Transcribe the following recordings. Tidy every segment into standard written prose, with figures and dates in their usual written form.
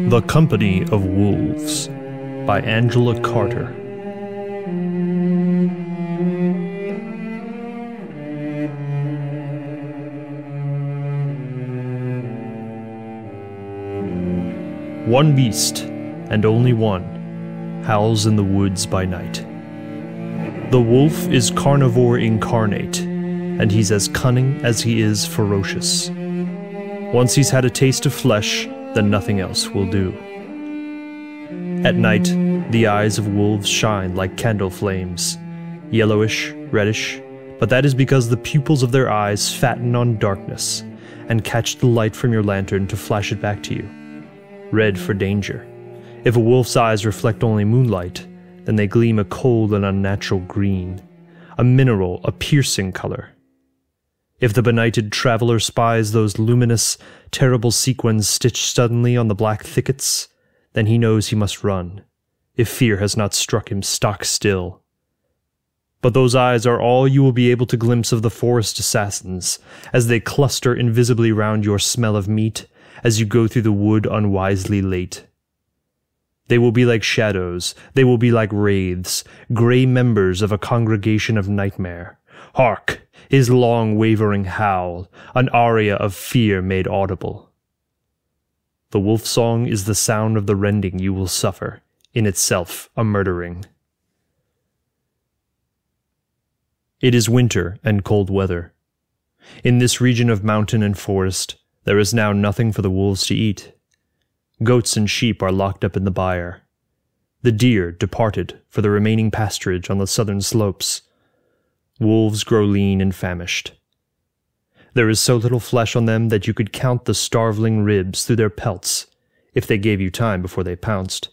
The Company of Wolves by Angela Carter. One beast, and only one, howls in the woods by night. The wolf is carnivore incarnate, and he's as cunning as he is ferocious. Once he's had a taste of flesh, then nothing else will do. At night, the eyes of wolves shine like candle flames, yellowish, reddish, but that is because the pupils of their eyes fatten on darkness and catch the light from your lantern to flash it back to you. Red for danger. If a wolf's eyes reflect only moonlight, then they gleam a cold and unnatural green, a mineral, a piercing color. If the benighted traveler spies those luminous, terrible sequins stitched suddenly on the black thickets, then he knows he must run, if fear has not struck him stock still. But those eyes are all you will be able to glimpse of the forest assassins, as they cluster invisibly round your smell of meat, as you go through the wood unwisely late. They will be like shadows, they will be like wraiths, grey members of a congregation of nightmare. Hark! His long wavering howl, an aria of fear made audible. The wolf song is the sound of the rending you will suffer, in itself a murdering. It is winter and cold weather. In this region of mountain and forest, there is now nothing for the wolves to eat. Goats and sheep are locked up in the byre. The deer departed for the remaining pasturage on the southern slopes. Wolves grow lean and famished. There is so little flesh on them that you could count the starveling ribs through their pelts, if they gave you time before they pounced.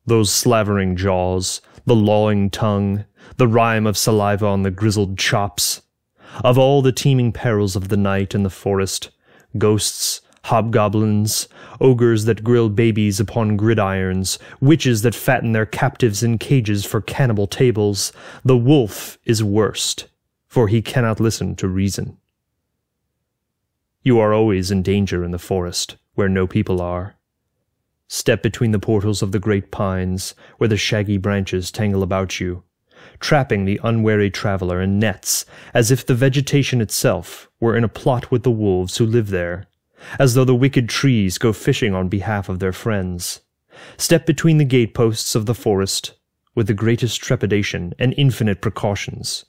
Those slavering jaws, the lolling tongue, the rime of saliva on the grizzled chops. Of all the teeming perils of the night and the forest, ghosts, hobgoblins, ogres that grill babies upon gridirons, witches that fatten their captives in cages for cannibal tables, the wolf is worst, for he cannot listen to reason. You are always in danger in the forest, where no people are. Step between the portals of the great pines, where the shaggy branches tangle about you, trapping the unwary traveler in nets, as if the vegetation itself were in a plot with the wolves who live there, as though the wicked trees go fishing on behalf of their friends. Step between the gateposts of the forest with the greatest trepidation and infinite precautions,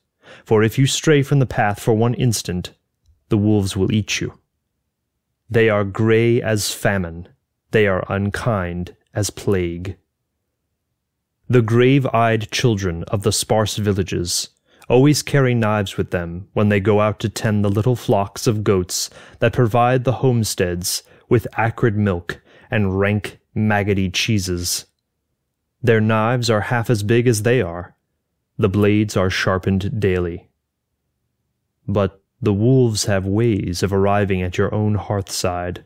for if you stray from the path for one instant, the wolves will eat you. They are grey as famine, they are unkind as plague. The grave-eyed children of the sparse villages always carry knives with them when they go out to tend the little flocks of goats that provide the homesteads with acrid milk and rank, maggoty cheeses. Their knives are half as big as they are. The blades are sharpened daily. But the wolves have ways of arriving at your own hearthside.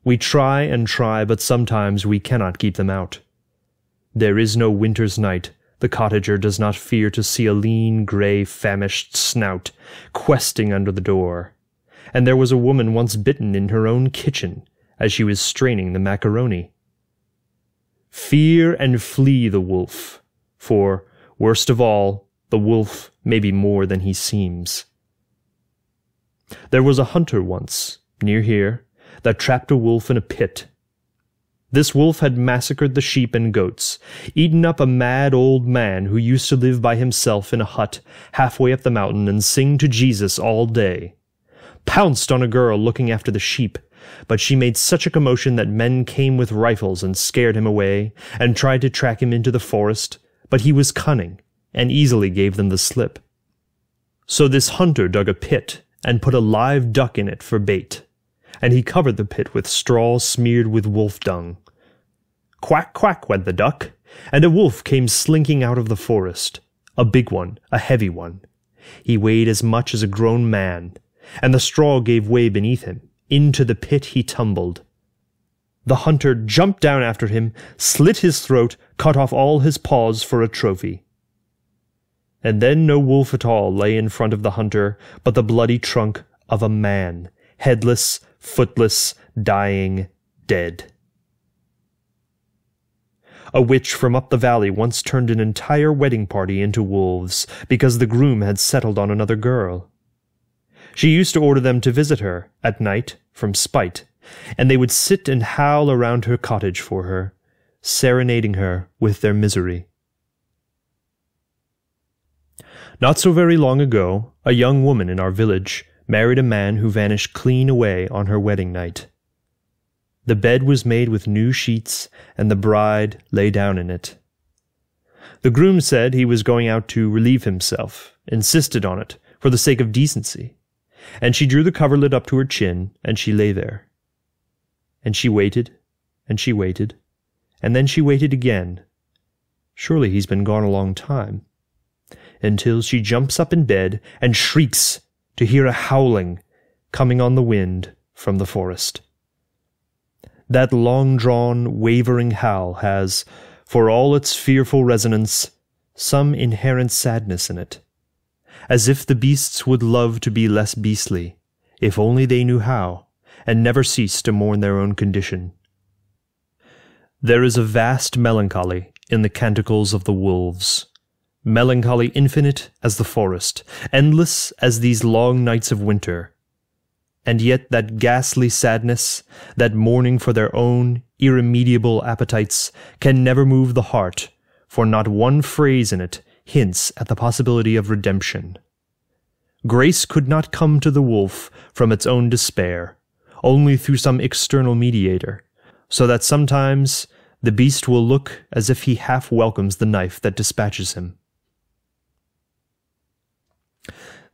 We try and try, but sometimes we cannot keep them out. There is no winter's night the cottager does not fear to see a lean, grey, famished snout questing under the door, and there was a woman once bitten in her own kitchen as she was straining the macaroni. Fear and flee the wolf, for, worst of all, the wolf may be more than he seems. There was a hunter once, near here, that trapped a wolf in a pit. This wolf had massacred the sheep and goats, eaten up a mad old man who used to live by himself in a hut halfway up the mountain and sing to Jesus all day, pounced on a girl looking after the sheep, but she made such a commotion that men came with rifles and scared him away, and tried to track him into the forest, but he was cunning, and easily gave them the slip. So this hunter dug a pit, and put a live duck in it for bait, and he covered the pit with straw smeared with wolf dung. Quack, quack went the duck, and a wolf came slinking out of the forest, a big one, a heavy one. He weighed as much as a grown man, and the straw gave way beneath him. Into the pit he tumbled. The hunter jumped down after him, slit his throat, cut off all his paws for a trophy. And then no wolf at all lay in front of the hunter, but the bloody trunk of a man, headless, footless, dying, dead. A witch from up the valley once turned an entire wedding party into wolves because the groom had settled on another girl. She used to order them to visit her, at night, from spite, and they would sit and howl around her cottage for her, serenading her with their misery. Not so very long ago, a young woman in our village married a man who vanished clean away on her wedding night. The bed was made with new sheets, and the bride lay down in it. The groom said he was going out to relieve himself, insisted on it, for the sake of decency, and she drew the coverlet up to her chin, and she lay there. And she waited, and she waited, and then she waited again. Surely he's been gone a long time. Until she jumps up in bed and shrieks to hear a howling coming on the wind from the forest. That long-drawn, wavering howl has, for all its fearful resonance, some inherent sadness in it, as if the beasts would love to be less beastly, if only they knew how, and never cease to mourn their own condition. There is a vast melancholy in the canticles of the wolves, melancholy infinite as the forest, endless as these long nights of winter, and yet that ghastly sadness, that mourning for their own irremediable appetites, can never move the heart, for not one phrase in it hints at the possibility of redemption. Grace could not come to the wolf from its own despair, only through some external mediator, so that sometimes the beast will look as if he half welcomes the knife that dispatches him.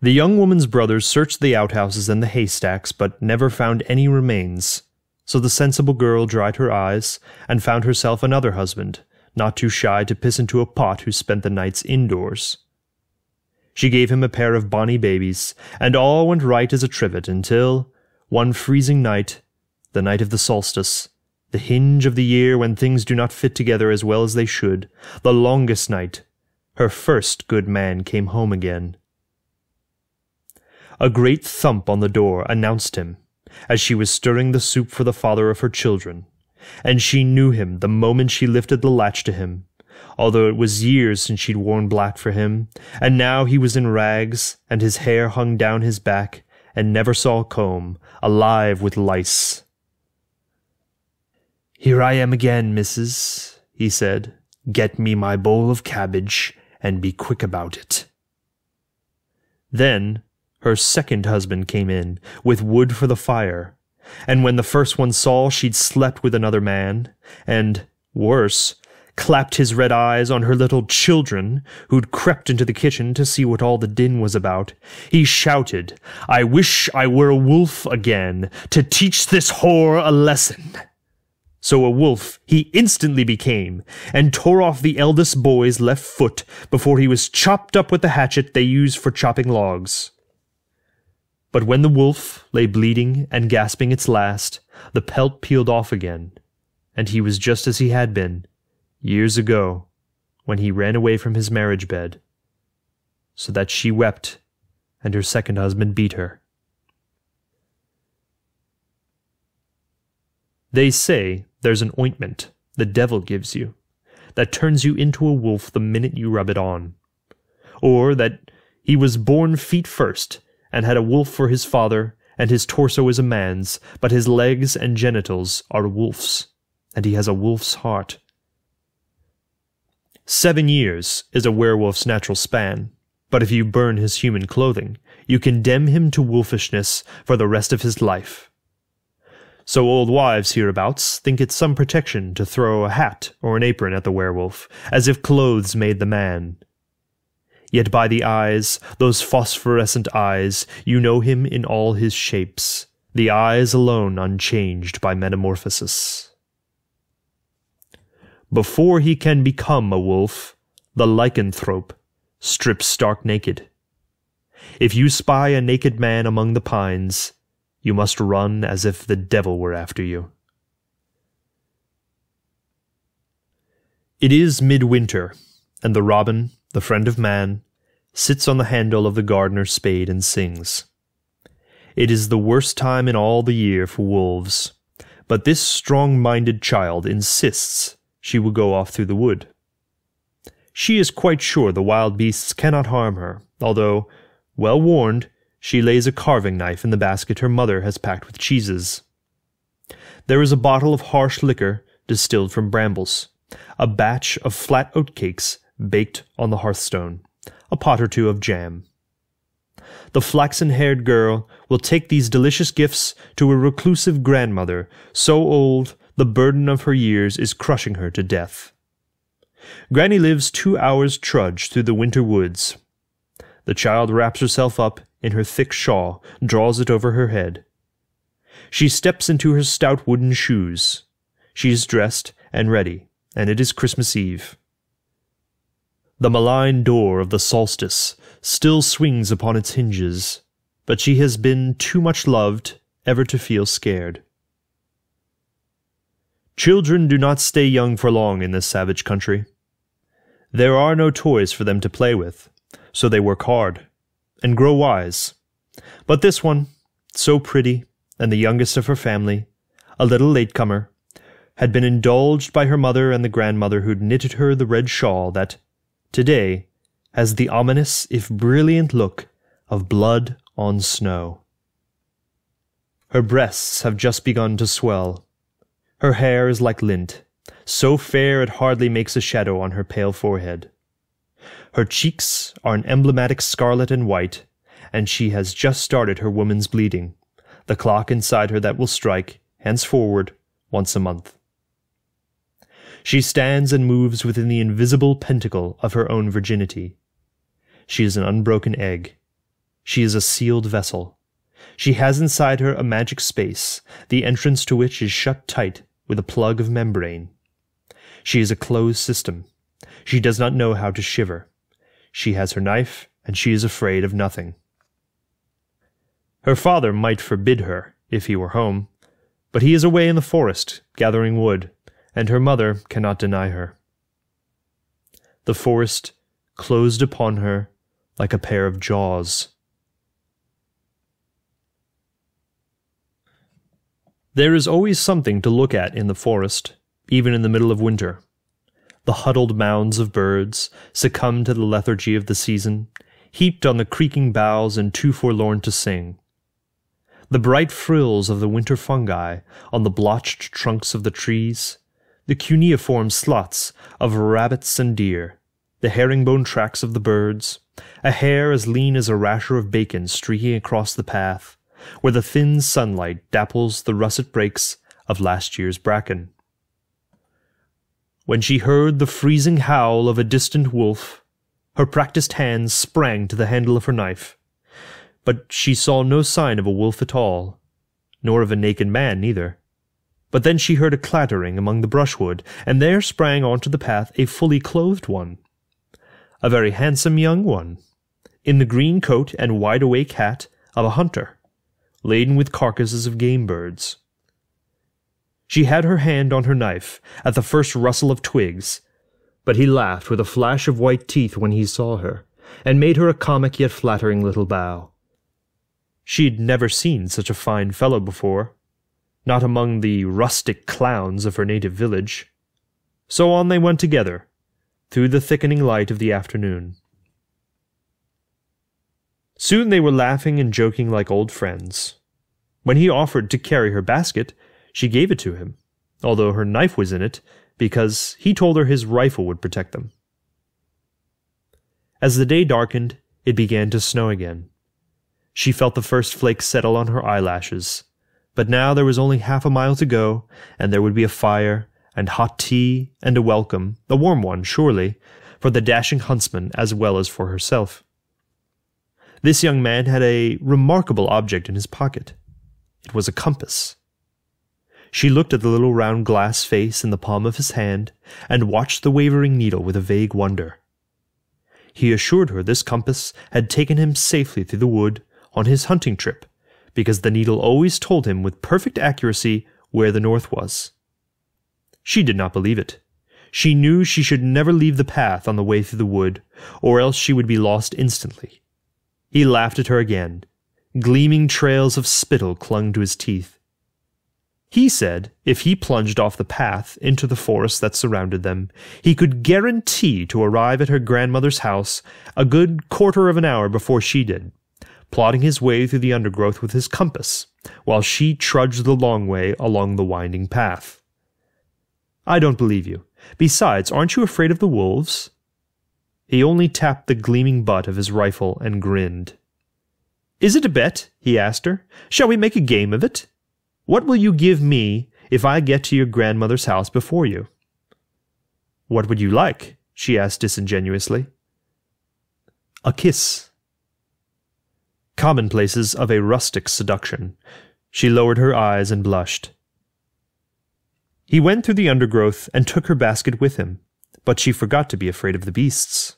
The young woman's brothers searched the outhouses and the haystacks, but never found any remains, so the sensible girl dried her eyes, and found herself another husband, not too shy to piss into a pot, who spent the nights indoors. She gave him a pair of bonny babies, and all went right as a trivet until, one freezing night, the night of the solstice, the hinge of the year when things do not fit together as well as they should, the longest night, her first good man came home again. A great thump on the door announced him, as she was stirring the soup for the father of her children, and she knew him the moment she lifted the latch to him, although it was years since she'd worn black for him, and now he was in rags, and his hair hung down his back, and never saw a comb, alive with lice. "Here I am again, missus," he said. "Get me my bowl of cabbage, and be quick about it." Then her second husband came in, with wood for the fire, and when the first one saw she'd slept with another man, and, worse, clapped his red eyes on her little children, who'd crept into the kitchen to see what all the din was about, he shouted, "I wish I were a wolf again, to teach this whore a lesson." So a wolf he instantly became, and tore off the eldest boy's left foot before he was chopped up with the hatchet they used for chopping logs. But when the wolf lay bleeding and gasping its last, the pelt peeled off again, and he was just as he had been, years ago, when he ran away from his marriage bed, so that she wept, and her second husband beat her. They say there's an ointment the devil gives you, that turns you into a wolf the minute you rub it on, or that he was born feet first, and had a wolf for his father, and his torso is a man's, but his legs and genitals are a wolf's, and he has a wolf's heart. 7 years is a werewolf's natural span, but if you burn his human clothing, you condemn him to wolfishness for the rest of his life. So old wives hereabouts think it's some protection to throw a hat or an apron at the werewolf, as if clothes made the man. Yet by the eyes, those phosphorescent eyes, you know him in all his shapes, the eyes alone unchanged by metamorphosis. Before he can become a wolf, the lycanthrope strips stark naked. If you spy a naked man among the pines, you must run as if the devil were after you. It is midwinter, and the robin, the friend of man, sits on the handle of the gardener's spade and sings. It is the worst time in all the year for wolves, but this strong-minded child insists she will go off through the wood. She is quite sure the wild beasts cannot harm her, although, well warned, she lays a carving knife in the basket her mother has packed with cheeses. There is a bottle of harsh liquor distilled from brambles, a batch of flat oatcakes baked on the hearthstone, a pot or two of jam. The flaxen-haired girl will take these delicious gifts to a reclusive grandmother, so old the burden of her years is crushing her to death. Granny lives 2 hours' trudge through the winter woods. The child wraps herself up in her thick shawl, draws it over her head. She steps into her stout wooden shoes. She is dressed and ready, and it is Christmas Eve. The malign door of the solstice still swings upon its hinges, but she has been too much loved ever to feel scared. Children do not stay young for long in this savage country. There are no toys for them to play with, so they work hard and grow wise. But this one, so pretty and the youngest of her family, a little latecomer, had been indulged by her mother and the grandmother who'd knitted her the red shawl that, today, has the ominous, if brilliant look of blood on snow. Her breasts have just begun to swell. Her hair is like lint, so fair it hardly makes a shadow on her pale forehead. Her cheeks are an emblematic scarlet and white, and she has just started her woman's bleeding, the clock inside her that will strike, henceforward, once a month. She stands and moves within the invisible pentacle of her own virginity. She is an unbroken egg. She is a sealed vessel. She has inside her a magic space, the entrance to which is shut tight with a plug of membrane. She is a closed system. She does not know how to shiver. She has her knife, and she is afraid of nothing. Her father might forbid her, if he were home, but he is away in the forest, gathering wood, and her mother cannot deny her. The forest closed upon her like a pair of jaws. There is always something to look at in the forest, even in the middle of winter. The huddled mounds of birds, succumbed to the lethargy of the season, heaped on the creaking boughs and too forlorn to sing. The bright frills of the winter fungi on the blotched trunks of the trees, the cuneiform slots of rabbits and deer, the herringbone tracks of the birds, a hare as lean as a rasher of bacon streaking across the path, where the thin sunlight dapples the russet brakes of last year's bracken. When she heard the freezing howl of a distant wolf, her practised hands sprang to the handle of her knife. But she saw no sign of a wolf at all, nor of a naked man neither. But then she heard a clattering among the brushwood, and there sprang onto the path a fully clothed one. A very handsome young one, in the green coat and wide-awake hat of a hunter, laden with carcasses of game birds. She had her hand on her knife at the first rustle of twigs, but he laughed with a flash of white teeth when he saw her, and made her a comic yet flattering little bow. She'd never seen such a fine fellow before, not among the rustic clowns of her native village. So on they went together, through the thickening light of the afternoon. Soon they were laughing and joking like old friends. When he offered to carry her basket, she gave it to him, although her knife was in it, because he told her his rifle would protect them. As the day darkened, it began to snow again. She felt the first flakes settle on her eyelashes, but now there was only half a mile to go, and there would be a fire, and hot tea, and a welcome, a warm one, surely, for the dashing huntsman as well as for herself. This young man had a remarkable object in his pocket. It was a compass. She looked at the little round glass face in the palm of his hand, and watched the wavering needle with a vague wonder. He assured her this compass had taken him safely through the wood on his hunting trip, because the needle always told him with perfect accuracy where the north was. She did not believe it. She knew she should never leave the path on the way through the wood, or else she would be lost instantly. He laughed at her again. Gleaming trails of spittle clung to his teeth. He said if he plunged off the path into the forest that surrounded them, he could guarantee to arrive at her grandmother's house a good quarter of an hour before she did, plodding his way through the undergrowth with his compass, while she trudged the long way along the winding path. "I don't believe you. Besides, aren't you afraid of the wolves?" He only tapped the gleaming butt of his rifle and grinned. "Is it a bet?" he asked her. "Shall we make a game of it? What will you give me if I get to your grandmother's house before you?" "What would you like?" she asked disingenuously. "A kiss." Commonplaces of a rustic seduction. She lowered her eyes and blushed. He went through the undergrowth and took her basket with him, but she forgot to be afraid of the beasts,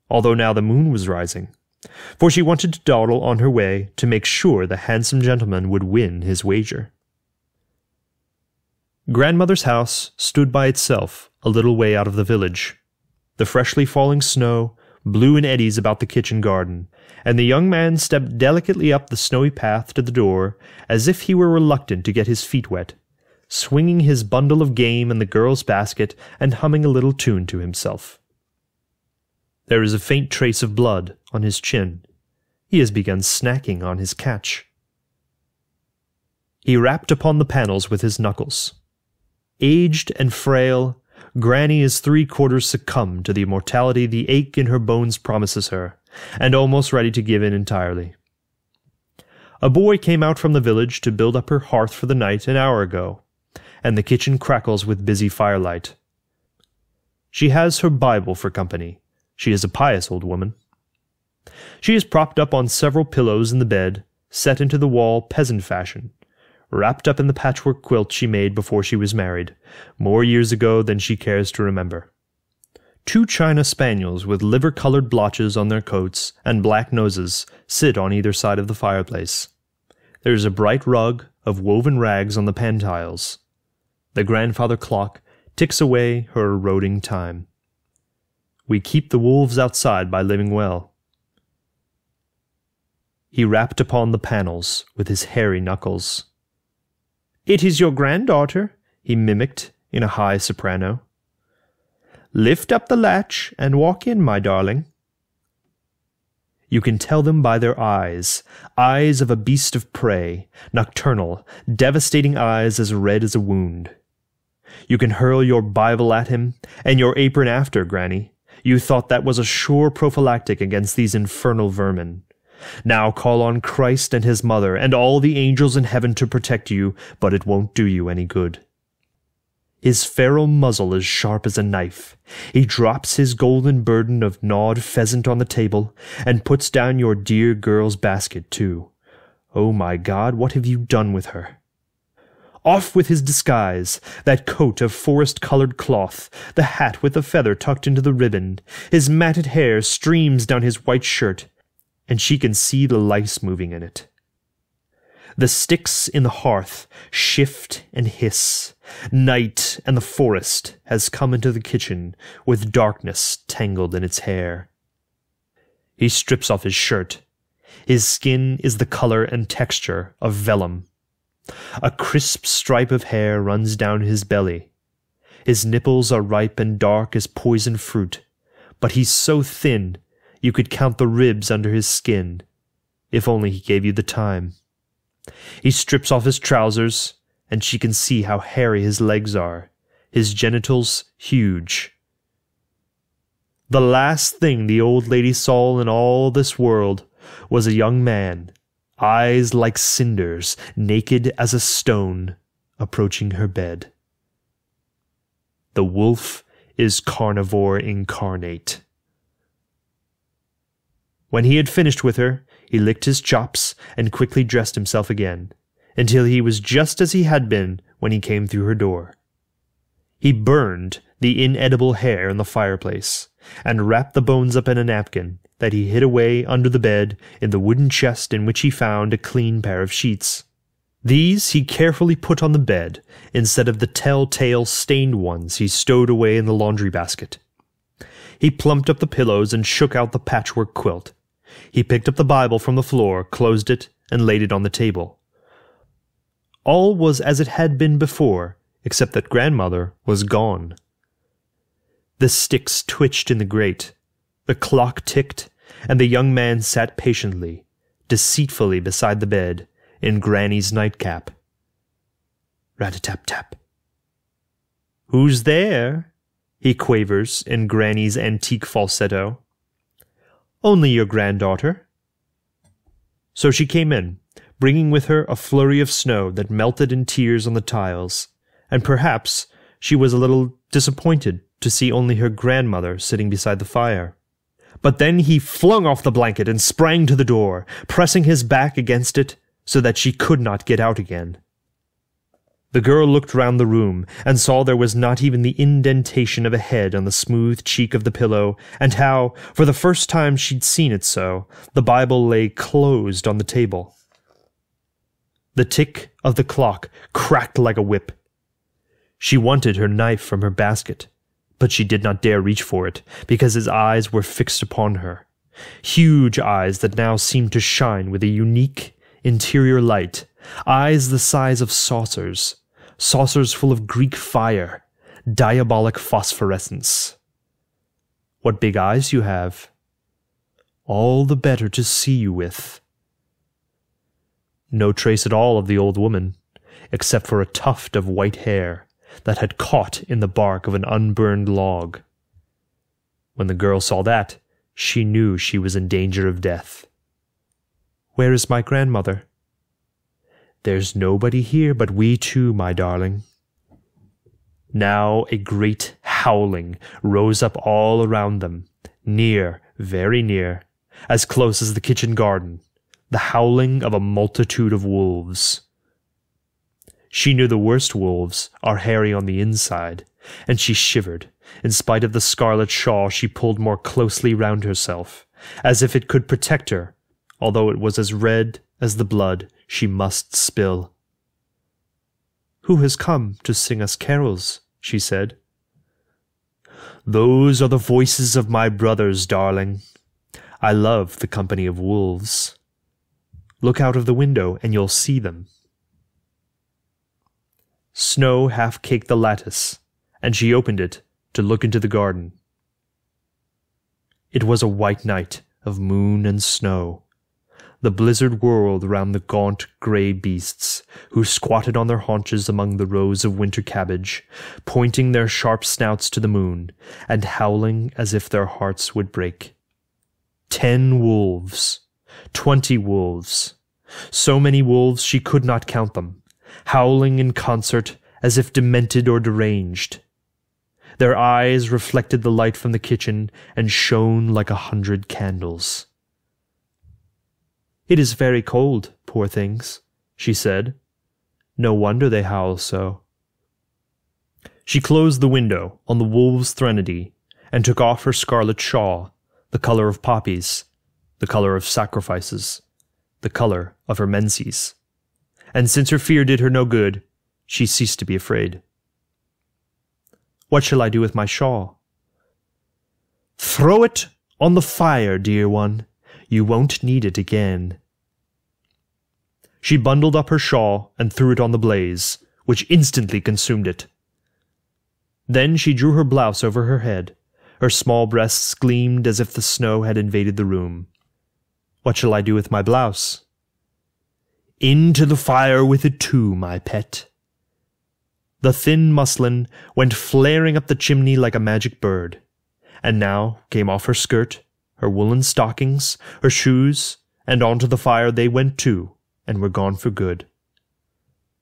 although now the moon was rising, for she wanted to dawdle on her way to make sure the handsome gentleman would win his wager. Grandmother's house stood by itself a little way out of the village. The freshly falling snow blew in eddies about the kitchen garden, and the young man stepped delicately up the snowy path to the door as if he were reluctant to get his feet wet, swinging his bundle of game in the girl's basket and humming a little tune to himself. There is a faint trace of blood on his chin. He has begun snacking on his catch. He rapped upon the panels with his knuckles. Aged and frail, Granny is 3/4 succumbed to the mortality the ache in her bones promises her, and almost ready to give in entirely. A boy came out from the village to build up her hearth for the night an hour ago, and the kitchen crackles with busy firelight. She has her Bible for company. She is a pious old woman. She is propped up on several pillows in the bed, set into the wall peasant fashion, wrapped up in the patchwork quilt she made before she was married, more years ago than she cares to remember. 2 china spaniels with liver-colored blotches on their coats and black noses sit on either side of the fireplace. There is a bright rug of woven rags on the pan tiles. The grandfather clock ticks away her eroding time. We keep the wolves outside by living well. He rapped upon the panels with his hairy knuckles. "It is your granddaughter," he mimicked in a high soprano. "Lift up the latch and walk in, my darling." You can tell them by their eyes, eyes of a beast of prey, nocturnal, devastating eyes as red as a wound. You can hurl your Bible at him, and your apron after, Granny. You thought that was a sure prophylactic against these infernal vermin. Now call on Christ and his mother and all the angels in heaven to protect you, but it won't do you any good. His feral muzzle is sharp as a knife. He drops his golden burden of gnawed pheasant on the table, and puts down your dear girl's basket, too. Oh, my God, what have you done with her? Off with his disguise, that coat of forest-colored cloth, the hat with the feather tucked into the ribbon. His matted hair streams down his white shirt, and she can see the lice moving in it. The sticks in the hearth shift and hiss. Night and the forest has come into the kitchen with darkness tangled in its hair. He strips off his shirt. His skin is the color and texture of vellum. A crisp stripe of hair runs down his belly. His nipples are ripe and dark as poison fruit, but he's so thin you could count the ribs under his skin, if only he gave you the time. He strips off his trousers, and she can see how hairy his legs are, his genitals huge. The last thing the old lady saw in all this world was a young man, eyes like cinders, naked as a stone, approaching her bed. The wolf is carnivore incarnate. When he had finished with her, he licked his chops and quickly dressed himself again, until he was just as he had been when he came through her door. He burned the inedible hair in the fireplace, and wrapped the bones up in a napkin that he hid away under the bed in the wooden chest in which he found a clean pair of sheets. These he carefully put on the bed, instead of the tell-tale stained ones he stowed away in the laundry basket. He plumped up the pillows and shook out the patchwork quilt. He picked up the Bible from the floor, closed it, and laid it on the table. All was as it had been before, except that grandmother was gone. The sticks twitched in the grate, the clock ticked, and the young man sat patiently, deceitfully beside the bed, in Granny's nightcap. Rat-a-tap-tap. "Who's there?" he quavers in Granny's antique falsetto. "Only your granddaughter." So she came in, bringing with her a flurry of snow that melted in tears on the tiles, and perhaps she was a little disappointed to see only her grandmother sitting beside the fire. But then he flung off the blanket and sprang to the door, pressing his back against it so that she could not get out again. The girl looked round the room and saw there was not even the indentation of a head on the smooth cheek of the pillow, and how, for the first time she'd seen it so, the Bible lay closed on the table. The tick of the clock cracked like a whip. She wanted her knife from her basket, but she did not dare reach for it, because his eyes were fixed upon her, huge eyes that now seemed to shine with a unique interior light, eyes the size of saucers, saucers full of Greek fire, diabolic phosphorescence. "What big eyes you have! All the better to see you with." No trace at all of the old woman, except for a tuft of white hair that had caught in the bark of an unburned log. When the girl saw that, she knew she was in danger of death. "Where is my grandmother?" "There's nobody here but we two, my darling." Now a great howling rose up all around them, near, very near, as close as the kitchen garden, the howling of a multitude of wolves. She knew the worst wolves are hairy on the inside, and she shivered, in spite of the scarlet shawl she pulled more closely round herself, as if it could protect her, although it was as red as the blood she must spill. "Who has come to sing us carols?" she said. "Those are the voices of my brothers, darling. I love the company of wolves. Look out of the window and you'll see them." Snow half-caked the lattice, and she opened it to look into the garden. It was a white night of moon and snow. The blizzard whirled round the gaunt grey beasts, who squatted on their haunches among the rows of winter cabbage, pointing their sharp snouts to the moon, and howling as if their hearts would break. 10 wolves, 20 wolves, so many wolves she could not count them, howling in concert as if demented or deranged. Their eyes reflected the light from the kitchen and shone like 100 candles. "It is very cold, poor things," she said. "No wonder they howl so." She closed the window on the wolves' threnody and took off her scarlet shawl, the colour of poppies, the colour of sacrifices, the colour of her menses. And since her fear did her no good, she ceased to be afraid. "What shall I do with my shawl?" "Throw it on the fire, dear one. You won't need it again." She bundled up her shawl and threw it on the blaze, which instantly consumed it. Then she drew her blouse over her head. Her small breasts gleamed as if the snow had invaded the room. "What shall I do with my blouse?" "Into the fire with it too, my pet." The thin muslin went flaring up the chimney like a magic bird, and now came off her skirt, her woolen stockings, her shoes, and onto the fire they went too, and were gone for good.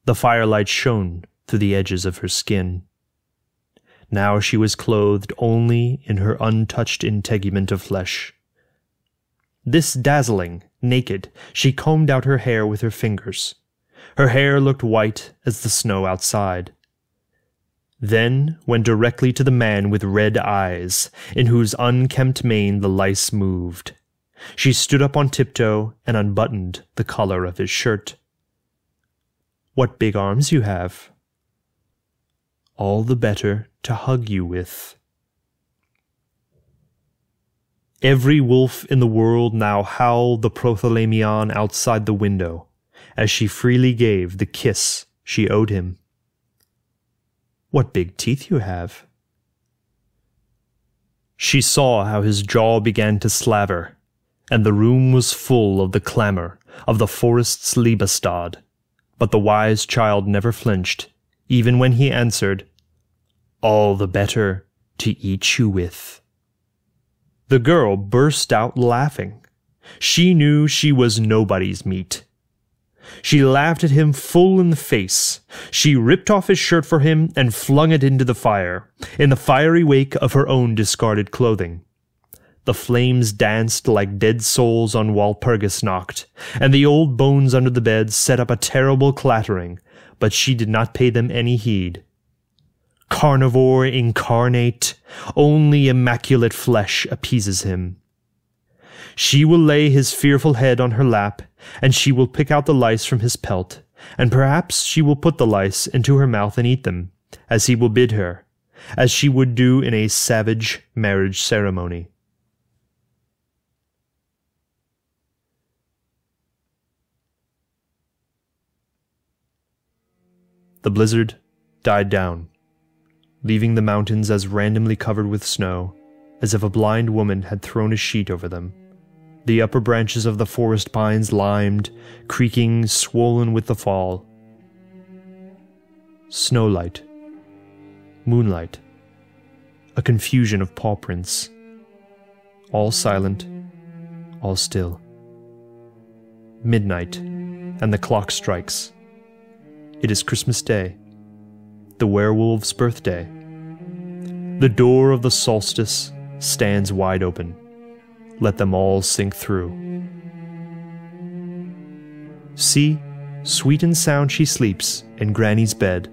The firelight shone through the edges of her skin. Now she was clothed only in her untouched integument of flesh. This dazzling, naked, she combed out her hair with her fingers. Her hair looked white as the snow outside. Then went directly to the man with red eyes, in whose unkempt mane the lice moved. She stood up on tiptoe and unbuttoned the collar of his shirt. "What big arms you have." "All the better to hug you with." Every wolf in the world now howled the prothalamion outside the window, as she freely gave the kiss she owed him. "What big teeth you have." She saw how his jaw began to slaver, and the room was full of the clamour of the forest's Liebestod, but the wise child never flinched, even when he answered, "All the better to eat you with." The girl burst out laughing. She knew she was nobody's meat. She laughed at him full in the face. She ripped off his shirt for him and flung it into the fire, in the fiery wake of her own discarded clothing. The flames danced like dead souls on Walpurgis Nacht, and the old bones under the bed set up a terrible clattering, but she did not pay them any heed. Carnivore incarnate, only immaculate flesh appeases him. She will lay his fearful head on her lap, and she will pick out the lice from his pelt, and perhaps she will put the lice into her mouth and eat them, as he will bid her, as she would do in a savage marriage ceremony. The blizzard died down, leaving the mountains as randomly covered with snow as if a blind woman had thrown a sheet over them. The upper branches of the forest pines limed, creaking, swollen with the fall. Snowlight, moonlight, a confusion of paw prints. All silent, all still. Midnight, and the clock strikes. It is Christmas Day, the werewolf's birthday. The door of the solstice stands wide open. Let them all sink through. See, sweet and sound she sleeps in Granny's bed,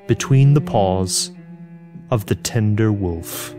between the paws of the tender wolf.